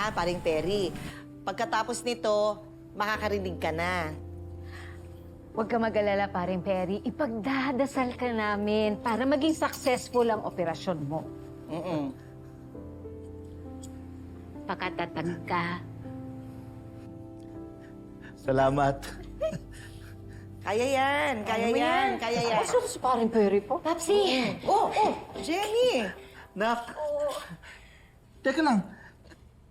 ha, paring Perry. Pagkatapos nito, makakarinig ka na. Huwag ka mag-alala, paring Perry. Ipagdadasal ka namin para maging successful ang operasyon mo. Pakatatag ka. Salamat. Kaya yan, kaya yan, kaya yan. Ano si paring Perry po? Papsi! Oh, Jenny! Nak, teka lang.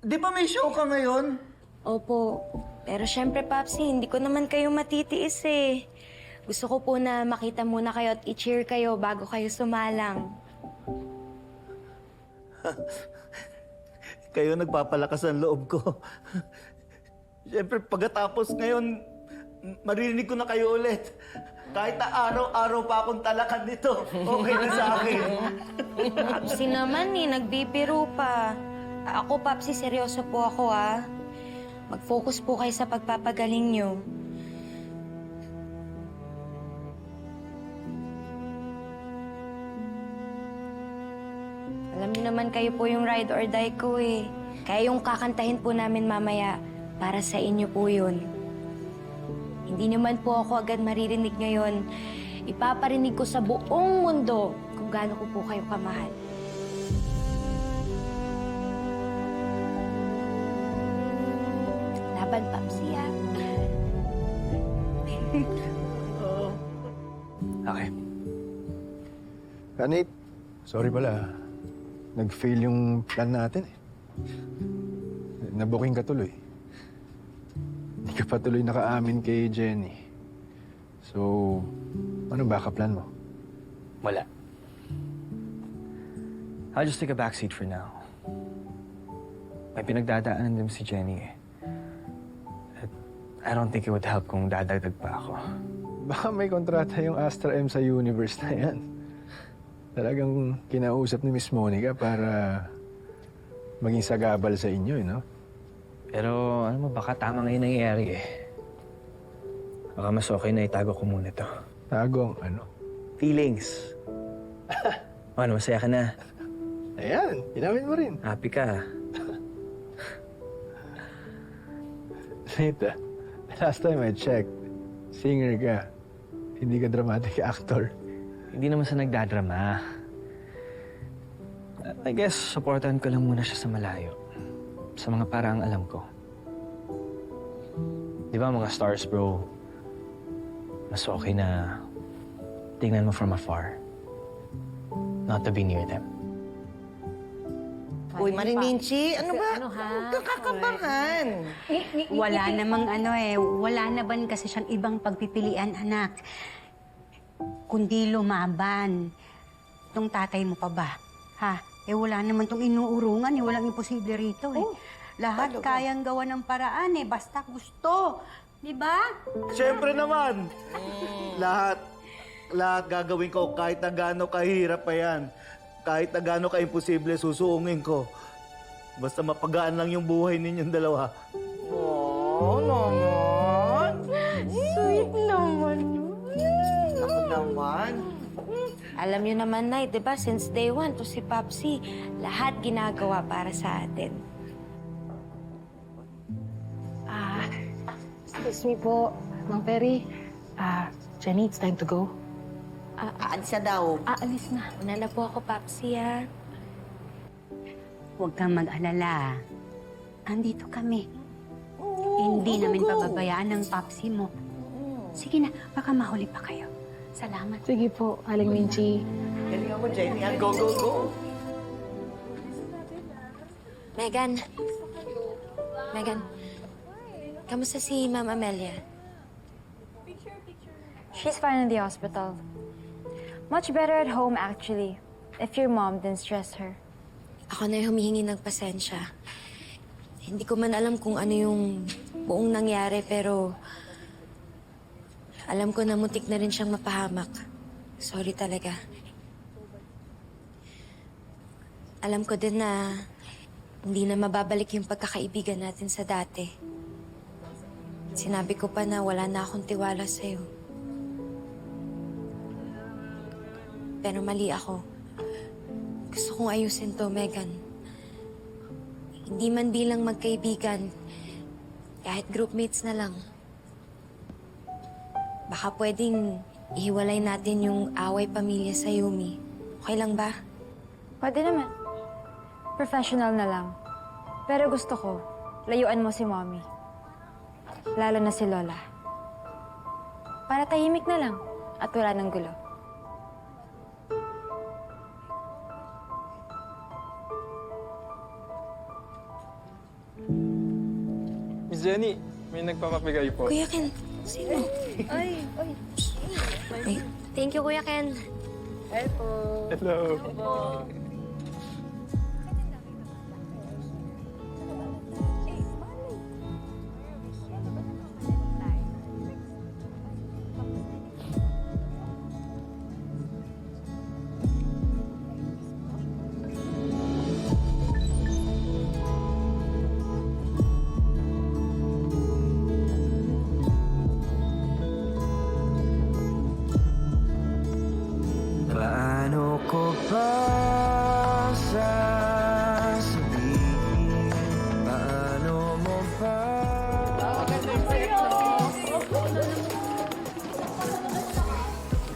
Di ba may show ka ngayon? Opo. Pero syempre, Papsi, hindi ko naman kayo matitiis eh. Gusto ko po na makita muna kayo at i-cheer kayo bago kayo sumalang. Kayo nagpapalakas ang loob ko. Siyempre, pagkatapos ngayon, maririnig ko na kayo ulit. Kahit na araw-araw pa akong talakan nito, okay na sa akin. Papsi naman eh, nagbibiro pa. Ako, Papsi, seryoso po ako ah. Mag-focus po kayo sa pagpapagaling nyo. Alam niyo naman kayo po yung ride or die ko eh. Kaya yung kakantahin po namin mamaya, para sa inyo po yun. Hindi naman po ako agad maririnig ngayon. Ipaparinig ko sa buong mundo kung gaano ko po kayo kamahal. Laban, Papsi, ah. Okay. Kanit, sorry pala. Nag-fail yung plan natin eh. Nabuking ka tuloy. Hindi ka pa tuloy nakaamin kay Jenny. So, ano backup plan mo? Wala. I'll just take a backseat for now. May pinagdadaanan din si Jenny eh. At I don't think it would help kung dadagdag pa ako. Baka may kontrata yung Astra M sa universe na yan. Talagang kinausap ni Miss Monica para maging sagabal sa inyo, no? Pero ano mo, baka tama nga yung nangyayari eh. Baka mas okay na itago ko muna to. Tago ang ano? Feelings. O, ano, masaya ka na? Ayan, inamin mo rin. Happy ka. Nita, last time I checked, singer ka. Hindi ka dramatic actor. Hindi naman sa nagdadrama. I guess, supportan ko lang muna siya sa malayo. Sa mga paraang alam ko. Di ba mga stars, bro? Mas okay na tingnan mo from afar. Not to be near them. Uy, Marininchi, ano ba? Ano, ha? Huwag kang kakabahan. Wala namang wala naman kasi siyang ibang pagpipilian, anak. Kundi lumaban. Tong tatay mo pa ba? Ha? Wala naman tong inuurungan, walang imposible rito eh. Lahat talaga? kayang gawa ng paraan basta gusto. Di ba? Siyempre naman. Lahat gagawin ko kahit na gaano kahirap pa yan. Kahit na gaano ka-imposible, susuungin ko. Basta mapagaan lang yung buhay ninyong dalawa. Oh, naman. Sweet naman. Ako naman. Alam niyo naman, Nay, di ba, since day one, to si Papsi, lahat ginagawa para sa atin. Excuse me po, Mang Perry. Jenny, it's time to go. Aalis na daw. Aalis na. Una na po ako, Papsi, ha? Huwag kang mag-alala. Andito kami. Hindi namin pababayaan ng papsi mo. Sige na, baka mahuli pa kayo. Salamat. Sige po, Aling Minchi. Galingan mo, Jenny. Go, go, go. Megan. Megan. Kamusta si Ma'am Amelia? She's fine in the hospital. Much better at home, actually. If your mom didn't stress her. Ako na yung humihingi ng pasensya. Hindi ko man alam kung ano yung buong nangyari, pero alam ko na muntik na rin siyang mapahamak. Sorry talaga. Alam ko din na hindi na mababalik yung pagkakaibigan natin sa dati. Sinabi ko pa na wala na akong tiwala sa'yo. Pero mali ako. Gusto kong ayusin to, Megan. Hindi man bilang magkaibigan, kahit groupmates na lang. Baka pwedeng ihiwalay natin yung away pamilya sa Yumi. Okay lang ba? Pwede naman. Professional na lang. Pero gusto ko, layuan mo si Mommy. Lalo na si Lola. Para tahimik na lang at wala ng gulo. Miss Jenny, may nagpapabigay po. Kuya Ken, sino? Ay. Thank you, Kuya Ken. Hello. Paano ko ba sasabihin? Paano mo ba?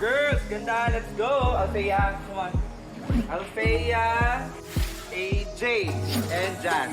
Girls, ganda. Let's go. Althea, come on. Althea, AJ, and Jan.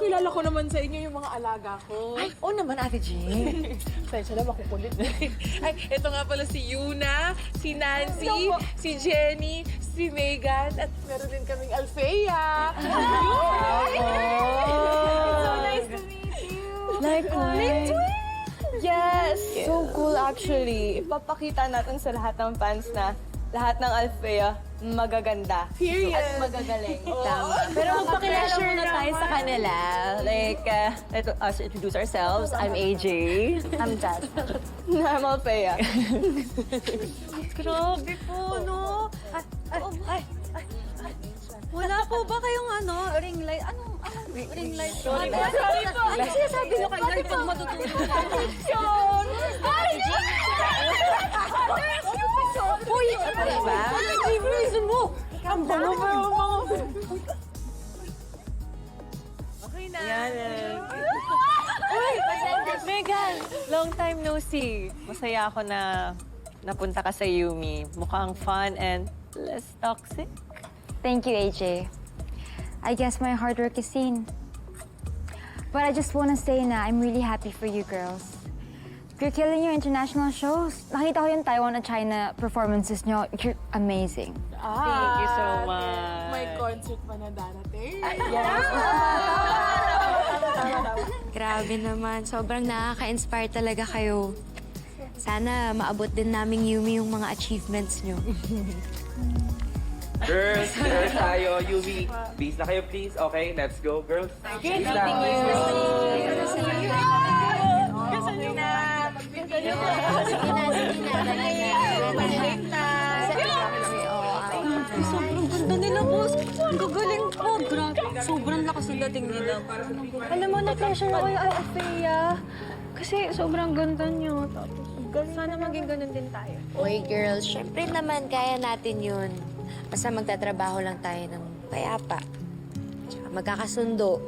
Kilala ko naman sa inyo yung mga alaga ko. Ay, oo naman, Ate Jean. Pasensya na, makukulit. Ay, ito nga pala si Yuna, si Nancy, si Jenny, si Megan, at meron din kaming Althea. So nice to meet you. Likewise. Yes! So cool actually. Ipapakita natin sa lahat ng fans na lahat ng Althea magaganda. Period. At magagaling. Tama. Pero magpakilala muna tayo sa kanila. Like, let us introduce ourselves. I'm AJ. I'm Jazz. I'm Althea. Grabe po, no? Wala po ba kayong ring light? Anong ring light? Sorry po. Sinasabi nyo kayo na pag matutulog. Action! Uy! Ano ba? Ano reason mo? Ang bango. Okay na. Uy! Megan, long time no see. Masaya ako na napunta ka sa Yumi. Mukhang fun and less toxic. Thank you, AJ. I guess my hard work is seen. But I just wanna say na I'm really happy for you girls. You're killing your international shows. Nakita ko yung Taiwan at China performances nyo. You're amazing. Thank you so much. May concert pa na darating. Grabe naman. Sobrang nakaka-inspire talaga kayo. Sana maabot din naming Yumi yung mga achievements nyo. Girls tayo. Yumi, please na kayo, please. Okay, let's go, girls. Please na. Sobrang ganda nila, boss. Ang gagaling po. Grabe. Sobrang lakas ng dating nila. Alam mo, na-pressure ako yung Althea. Kasi sobrang ganda niyo. Sana maging ganun din tayo. Oy, girls, syempre naman kaya natin yun. Basta magtatrabaho lang tayo ng payapa. Tsaka magkakasundo.